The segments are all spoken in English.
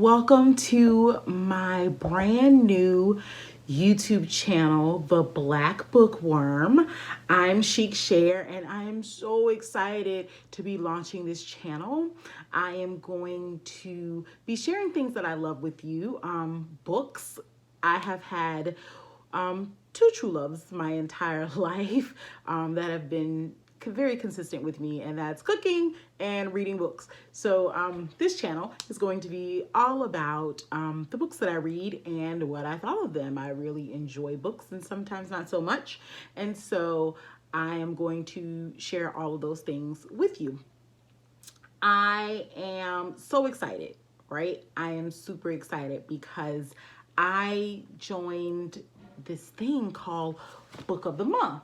welcome to my brand new YouTube channel, The Black Bookworm. I'm Chic Share and I am so excited to be launching this channel. I am going to be sharing things that I love with you, books. I have had two true loves my entire life that have been very consistent with me, and that's cooking and reading books. So this channel is going to be all about the books that I read and what I thought of them. I really enjoy books and sometimes not so much, and so I am going to share all of those things with you. I am so excited, right? I am super excited because I joined this thing called Book of the Month,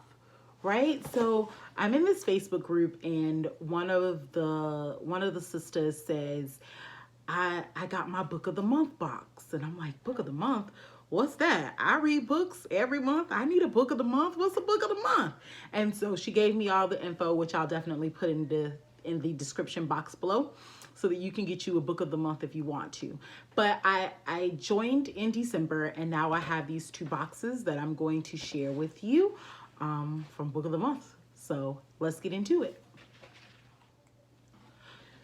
right? So I'm in this Facebook group, and one of the sisters says, I got my Book of the Month box. And I'm like, Book of the Month? What's that? I read books every month. I need a Book of the Month. What's a Book of the Month? And so she gave me all the info, which I'll definitely put in the description box below, so that you can get you a Book of the Month if you want to. But I joined in December, and now I have these two boxes that I'm going to share with you from Book of the Month. So let's get into it.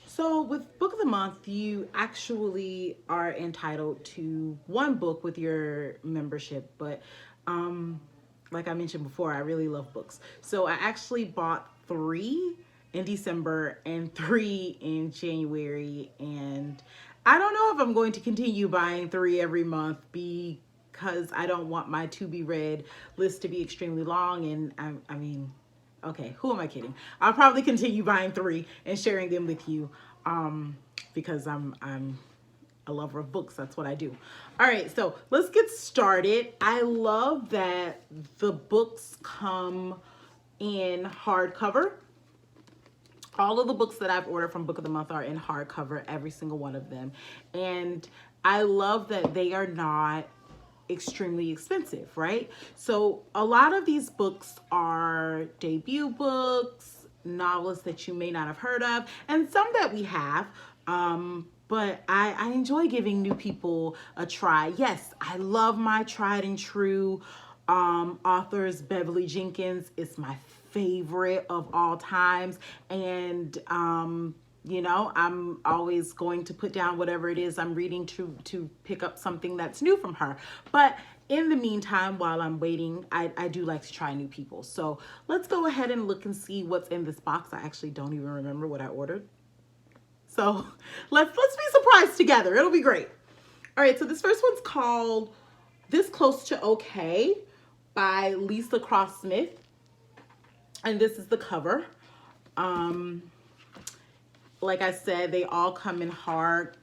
So with Book of the Month, you actually are entitled to one book with your membership, but like I mentioned before, I really love books. So I actually bought 3 in December and 3 in January, and I don't know if I'm going to continue buying 3 every month because I don't want my to be read list to be extremely long. And I mean, okay, who am I kidding? I'll probably continue buying 3 and sharing them with you because I'm a lover of books. That's what I do. All right, so let's get started. I love that the books come in hardcover. All of the books that I've ordered from Book of the Month are in hardcover, every single one of them. And I love that they are not extremely expensive, right? So a lot of these books are debut books, novels that you may not have heard of, and some that we have. But I enjoy giving new people a try. Yes, I love my tried and true authors. Beverly Jenkins is my favorite of all times, and you know, I'm always going to put down whatever it is I'm reading to pick up something that's new from her. But in the meantime, while I'm waiting, I do like to try new people. So let's go ahead and look and see what's in this box. I actually don't even remember what I ordered. So let's be surprised together. It'll be great. All right, so this first one's called This Close to Okay by Lisa Cross Smith. And this is the cover. Like I said, they all come in hard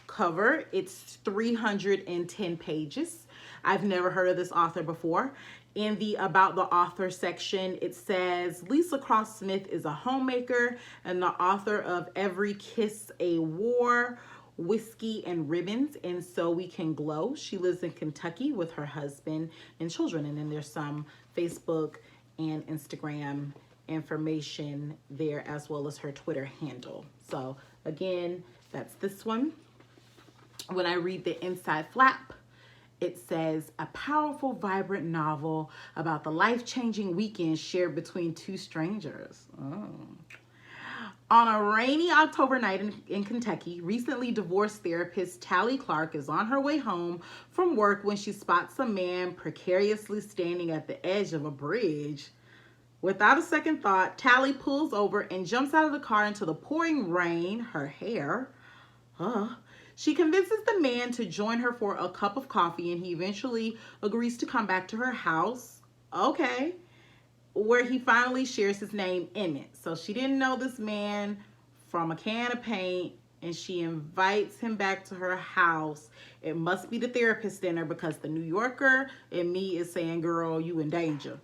cover. It's 310 pages. I've never heard of this author before. In the About the Author section, it says, Lisa Cross Smith is a homemaker and the author of Every Kiss a War, Whiskey and Ribbons, and So We Can Glow. She lives in Kentucky with her husband and children. And then there's some Facebook and Instagram information there, as well as her Twitter handle. So again, that's this one. When I read the inside flap, it says, a powerful, vibrant novel about the life-changing weekend shared between 2 strangers. Oh. On a rainy October night in Kentucky, recently divorced therapist Tally Clark is on her way home from work when she spots a man precariously standing at the edge of a bridge. Without a second thought, Tally pulls over and jumps out of the car into the pouring rain, her hair. She convinces the man to join her for a cup of coffee, and he eventually agrees to come back to her house. Okay. Where he finally shares his name, Emmett. So she didn't know this man from a can of paint, and she invites him back to her house. It must be the therapist dinner, because the New Yorker in me is saying, girl, you in danger.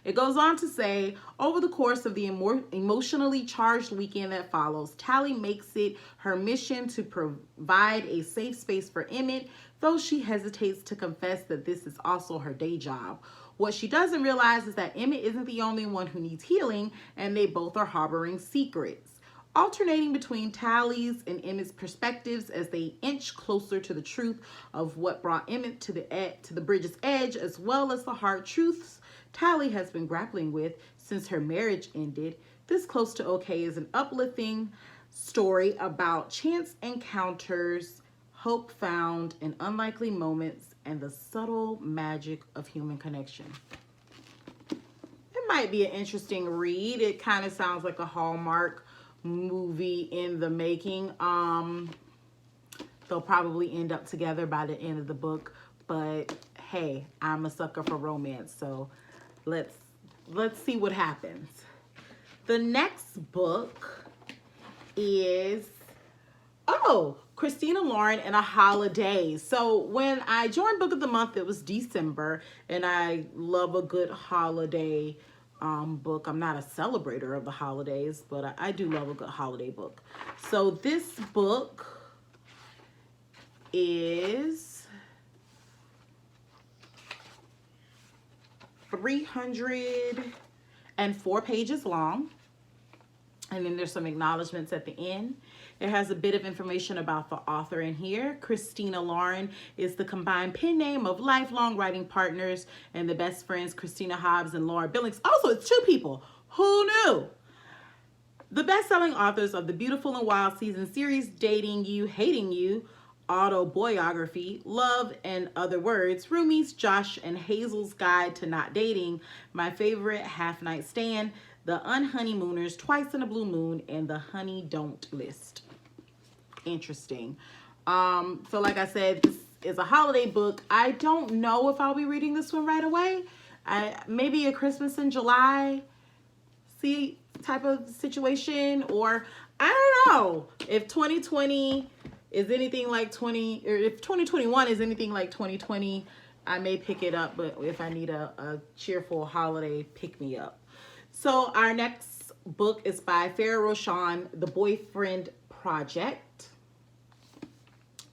It goes on to say, over the course of the emotionally charged weekend that follows, Tally makes it her mission to provide a safe space for Emmett, though she hesitates to confess that this is also her day job. What she doesn't realize is that Emmett isn't the only one who needs healing, and they both are harboring secrets. alternating between Tally's and Emmett's perspectives as they inch closer to the truth of what brought Emmett to the bridge's edge, as well as the hard truths Tally has been grappling with since her marriage ended. This Close to Okay is an uplifting story about chance encounters, hope found in unlikely moments, and the subtle magic of human connection. It might be an interesting read. It kind of sounds like a Hallmark movie in the making. They'll probably end up together by the end of the book, but hey, I'm a sucker for romance, so let's see what happens. The next book is Christina Lauren and a Holiday. So when I joined Book of the Month, it was December, and I love a good holiday book. I'm not a celebrator of the holidays, but I do love a good holiday book. So this book is 304 pages long. And then there's some acknowledgments at the end. It has a bit of information about the author in here. Christina Lauren is the combined pen name of lifelong writing partners and the best friends Christina Hobbs and Laura Billings. Also, it's two people. Who knew? The best-selling authors of the Beautiful and Wild season series, Dating You, Hating You, Autobiography, Love and Other Words, Roomies, Josh and Hazel's Guide to Not Dating, My Favorite Half Night Stand, The Unhoneymooners, Twice in a Blue Moon, and The Honey Don't List. Interesting. So like I said, this is a holiday book. I don't know if I'll be reading this one right away. Maybe a Christmas in July type of situation, or I don't know if 2020 is anything like or if 2021 is anything like 2020, I may pick it up, but if I need a cheerful holiday pick-me-up. So our next book is by Farrah Roshan, The Boyfriend Project.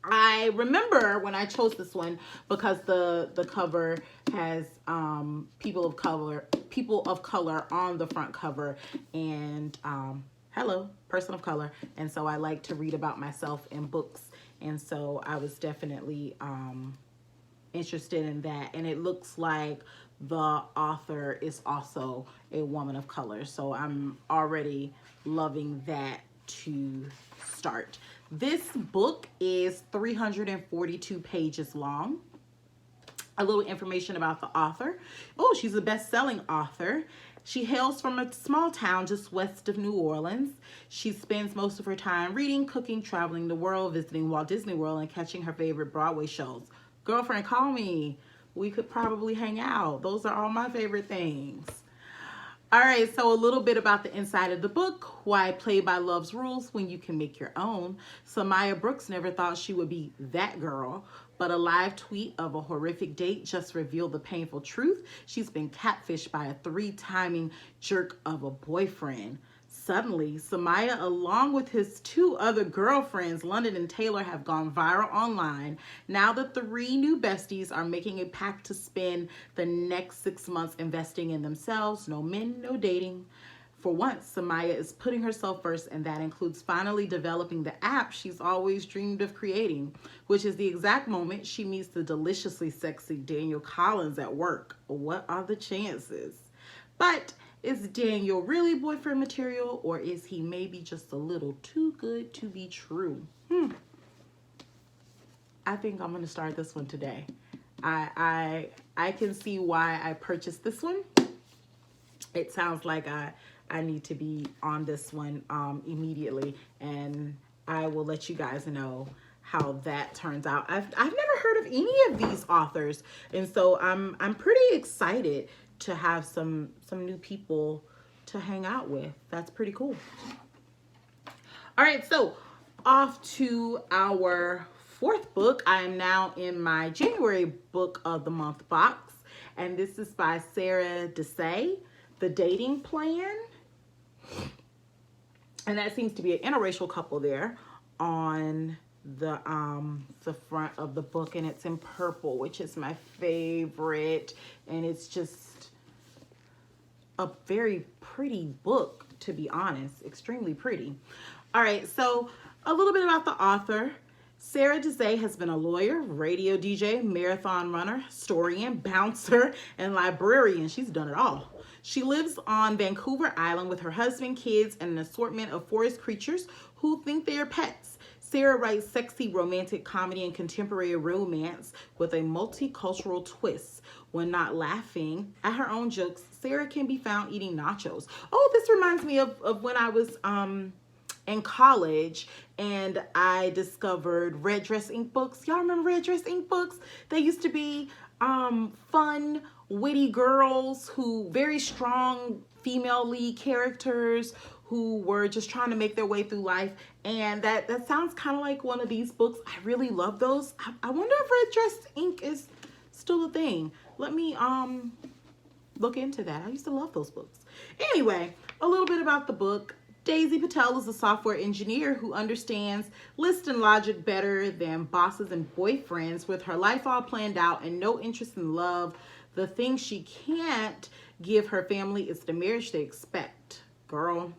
I remember when I chose this one because the cover has people of color on the front cover, and hello, person of color. And so I like to read about myself in books, and so I was definitely interested in that. And it looks like the author is also a woman of color, so I'm already loving that to start. This book is 342 pages long. A little information about the author. Oh, she's a best-selling author. She hails from a small town just west of New Orleans. She spends most of her time reading, cooking, traveling the world, visiting Walt Disney World, and catching her favorite Broadway shows. Girlfriend, call me. We could probably hang out. Those are all my favorite things. All right, so a little bit about the inside of the book. Why play by love's rules when you can make your own? Samaya Brooks never thought she would be that girl, but a live tweet of a horrific date just revealed the painful truth. She's been catfished by a three-timing jerk of a boyfriend. Suddenly, Samaya, along with his two other girlfriends, London and Taylor, have gone viral online. Now the three new besties are making a pact to spend the next 6 months investing in themselves. No men, no dating. For once, Samaya is putting herself first, and that includes finally developing the app she's always dreamed of creating, which is the exact moment she meets the deliciously sexy Daniel Collins at work. What are the chances? But is Daniel really boyfriend material, or is he maybe just a little too good to be true? I think I'm going to start this one today. I can see why I purchased this one. It sounds like I need to be on this one immediately, and I will let you guys know how that turns out. I've never heard of any of these authors, and so I'm pretty excited to have some new people to hang out with. That's pretty cool. All right, so off to our fourth book. I am now in my January book of the month box, and this is by Sarah Desai, The Dating Plan. And that seems to be an interracial couple there on the front of the book, and it's in purple, which is my favorite, and it's just a very pretty book to be honest. Extremely pretty. All right, so a little bit about the author. Sarah Dezay has been a lawyer, radio DJ, marathon runner, historian, bouncer, and librarian. She's done it all. She lives on Vancouver Island with her husband, kids, and an assortment of forest creatures who think they are pets. Sarah writes sexy romantic comedy and contemporary romance with a multicultural twist. When not laughing at her own jokes, Sarah can be found eating nachos. Oh, this reminds me of when I was in college and I discovered Red Dress Ink books. Y'all remember Red Dress Ink books? They used to be fun, witty girls who, very strong female lead characters who were just trying to make their way through life. And that sounds kind of like one of these books. I really love those. I wonder if Red Dress Ink is still a thing. Let me look into that. I used to love those books. Anyway, a little bit about the book. Daisy Patel is a software engineer who understands list and logic better than bosses and boyfriends. With her life all planned out and no interest in love, the thing she can't give her family is the marriage they expect. Girl.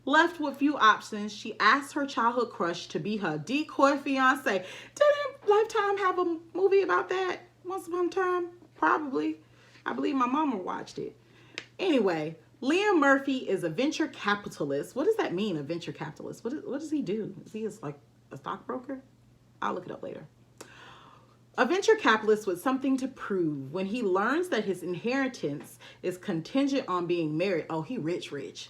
Left with few options, she asked her childhood crush to be her decoy fiance. Didn't Lifetime have a movie about that once upon a time? Probably. I believe my mama watched it. Anyway, Liam Murphy is a venture capitalist. What does that mean, a venture capitalist? What does he do? Is he like a stockbroker? I'll look it up later. A venture capitalist with something to prove. When he learns that his inheritance is contingent on being married, oh, he rich.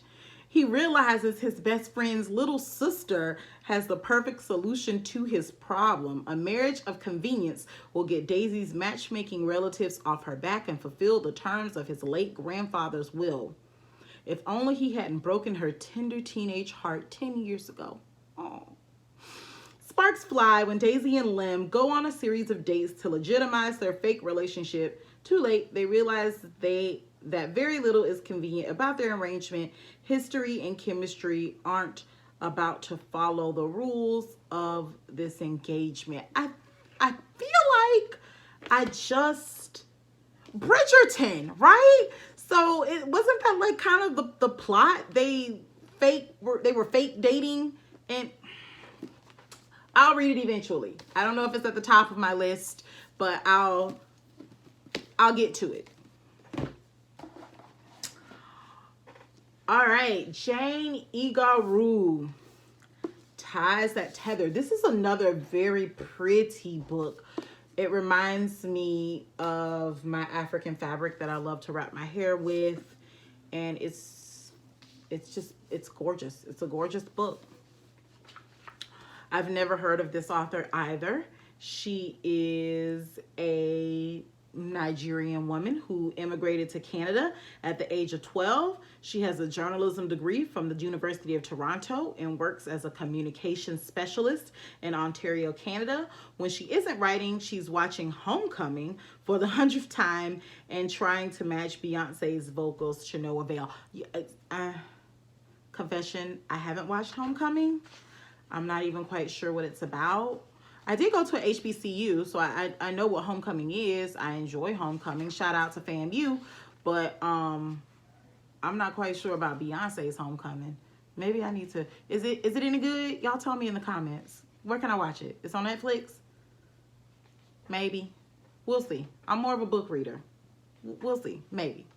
He realizes his best friend's little sister has the perfect solution to his problem. A marriage of convenience will get Daisy's matchmaking relatives off her back and fulfill the terms of his late grandfather's will. If only he hadn't broken her tender teenage heart 10 years ago. Oh. Sparks fly when Daisy and Lim go on a series of dates to legitimize their fake relationship. Too late, they realize that very little is convenient about their arrangement. History and chemistry aren't about to follow the rules of this engagement. I feel like Bridgerton, right? So it wasn't that like kind of the plot. They were fake dating, and I'll read it eventually. I don't know if it's at the top of my list, but I'll get to it. All right, Jane Igaru, Ties That Tether. This is another very pretty book. It reminds me of my African fabric that I love to wrap my hair with, and it's gorgeous. It's a gorgeous book. I've never heard of this author either. She is a Nigerian woman who immigrated to Canada at the age of 12. She has a journalism degree from the University of Toronto and works as a communications specialist in Ontario, Canada. When she isn't writing, she's watching Homecoming for the 100th time and trying to match Beyonce's vocals to no avail. Confession, I haven't watched Homecoming. I'm not even quite sure what it's about. I did go to a HBCU, so I know what Homecoming is. I enjoy Homecoming. Shout out to FAMU. But I'm not quite sure about Beyonce's Homecoming. Maybe I need to. Is it any good? Y'all tell me in the comments. Where can I watch it? It's on Netflix? Maybe. We'll see. I'm more of a book reader. We'll see. Maybe.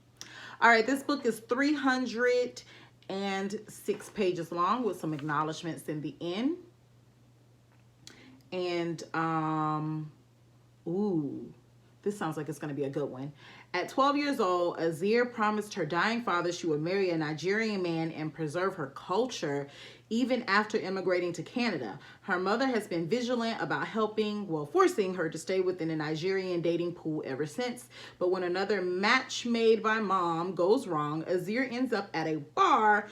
All right, this book is 306 pages long with some acknowledgments in the end. And, this sounds like it's going to be a good one. At 12 years old, Azir promised her dying father she would marry a Nigerian man and preserve her culture, even after immigrating to Canada. Her mother has been vigilant about forcing her to stay within a Nigerian dating pool ever since. But when another match made by mom goes wrong, Azir ends up at a bar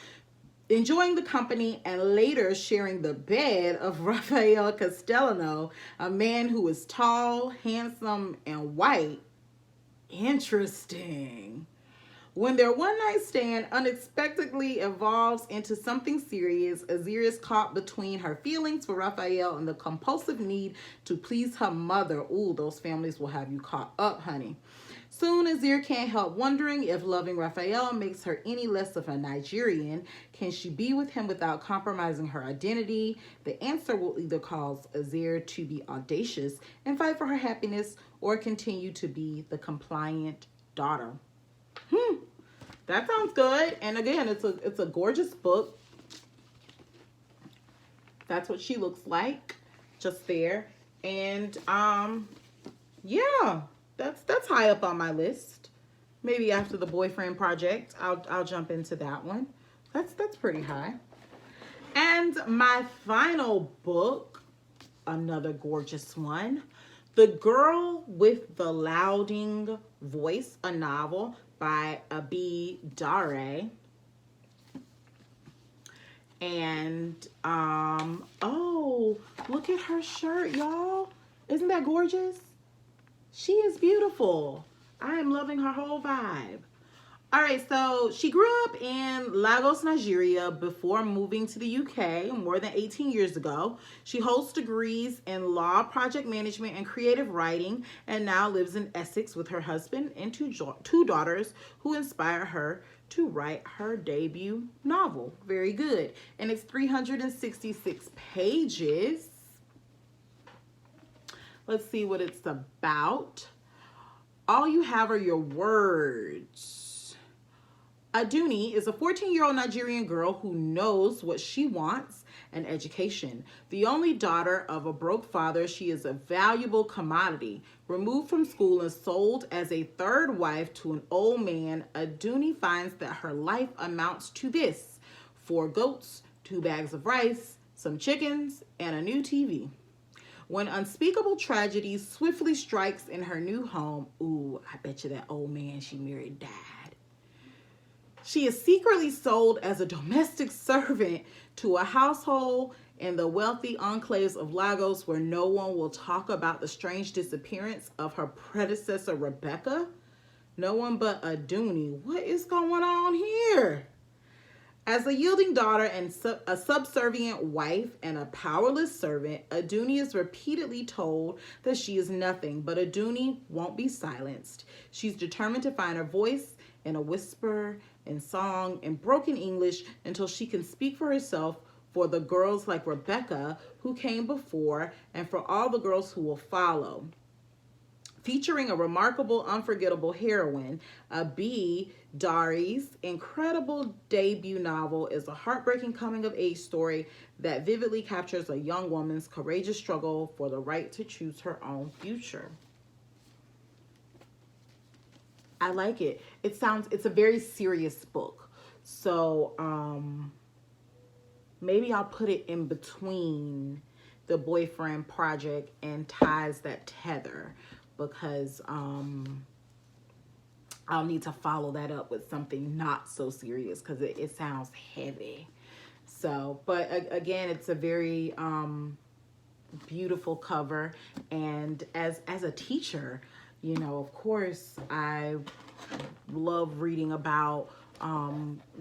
enjoying the company and later sharing the bed of Rafael Castellano, a man who is tall, handsome, and white. Interesting. When their one-night stand unexpectedly evolves into something serious, Azir is caught between her feelings for Raphael and the compulsive need to please her mother. Ooh, those families will have you caught up, honey. Soon, Azir can't help wondering if loving Raphael makes her any less of a Nigerian. Can she be with him without compromising her identity? The answer will either cause Azir to be audacious and fight for her happiness, or continue to be the compliant daughter. That sounds good. And again, it's a gorgeous book. That's what she looks like, just there. And yeah, that's high up on my list. Maybe after the Boyfriend Project, I'll jump into that one. That's pretty high. And my final book, another gorgeous one, The Girl with the Louding Voice, a novel by Abi Dare. And oh, look at her shirt, y'all. Isn't that gorgeous? She is beautiful. I am loving her whole vibe. All right, so she grew up in Lagos, Nigeria before moving to the UK more than 18 years ago. She holds degrees in law, project management, and creative writing, and now lives in Essex with her husband and two daughters who inspire her to write her debut novel. Very good. And it's 366 pages. Let's see what it's about. All you have are your words. Aduni is a 14-year-old Nigerian girl who knows what she wants, an education. The only daughter of a broke father, she is a valuable commodity. Removed from school and sold as a third wife to an old man, Aduni finds that her life amounts to this: 4 goats, 2 bags of rice, some chickens, and a new TV. When unspeakable tragedy swiftly strikes in her new home, ooh, I bet you that old man she married died. She is secretly sold as a domestic servant to a household in the wealthy enclaves of Lagos, where no one will talk about the strange disappearance of her predecessor, Rebecca. No one but Aduni. What is going on here? As a yielding daughter and a subservient wife and a powerless servant, Aduni is repeatedly told that she is nothing, but Aduni won't be silenced. She's determined to find her voice in a whisper, in song, in broken English, until she can speak for herself, for the girls like Rebecca who came before, and for all the girls who will follow. Featuring a remarkable, unforgettable heroine, Abi Dare's incredible debut novel is a heartbreaking coming-of-age story that vividly captures a young woman's courageous struggle for the right to choose her own future. I like it. It's a very serious book. So maybe I'll put it in between the Boyfriend Project and Ties That Tether, because I'll need to follow that up with something not so serious, because it sounds heavy. So, but again, it's a very beautiful cover. And as a teacher, you know, of course, I love reading about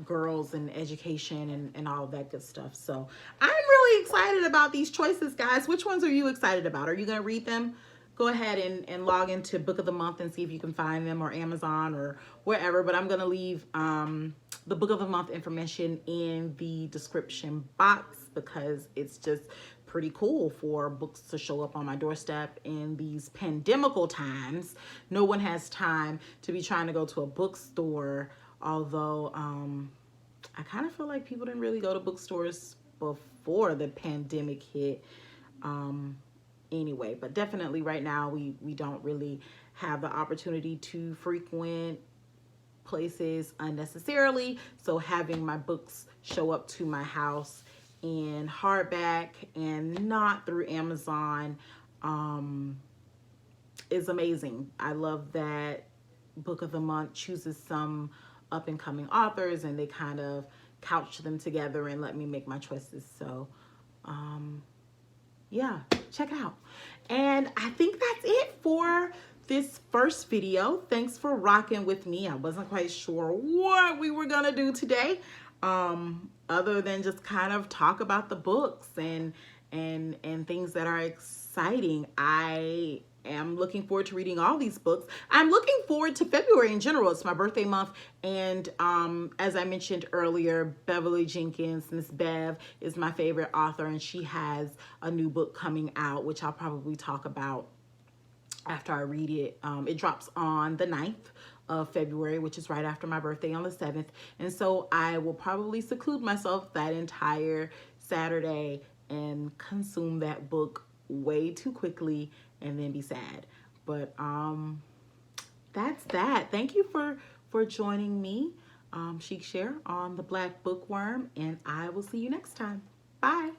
girls and education and all of that good stuff. So I'm really excited about these choices, guys. Which ones are you excited about? Are you going to read them? Go ahead and log into Book of the Month and see if you can find them, or Amazon or wherever. But I'm going to leave the Book of the Month information in the description box, because it's just pretty cool for books to show up on my doorstep in these pandemical times. No one has time to be trying to go to a bookstore, although I kind of feel like people didn't really go to bookstores before the pandemic hit anyway. But definitely right now we don't really have the opportunity to frequent places unnecessarily. So having my books show up to my house in hardback and not through Amazon is amazing. I love that Book of the Month chooses some up and coming authors and they kind of couch them together and let me make my choices. So yeah, check it out. And I think that's it for this first video. Thanks for rocking with me. I wasn't quite sure what we were gonna do today, other than just kind of talk about the books and things that are exciting. I am looking forward to reading all these books. I'm looking forward to February in general. It's my birthday month, and as I mentioned earlier, Beverly Jenkins, Miss Bev, is my favorite author, and she has a new book coming out, which I'll probably talk about after I read it. It drops on the 9th of February, which is right after my birthday on the 7th. And so I will probably seclude myself that entire Saturday and consume that book way too quickly and then be sad. But that's that. Thank you for joining me, Chic Share, on the Black Bookworm, and I will see you next time. Bye.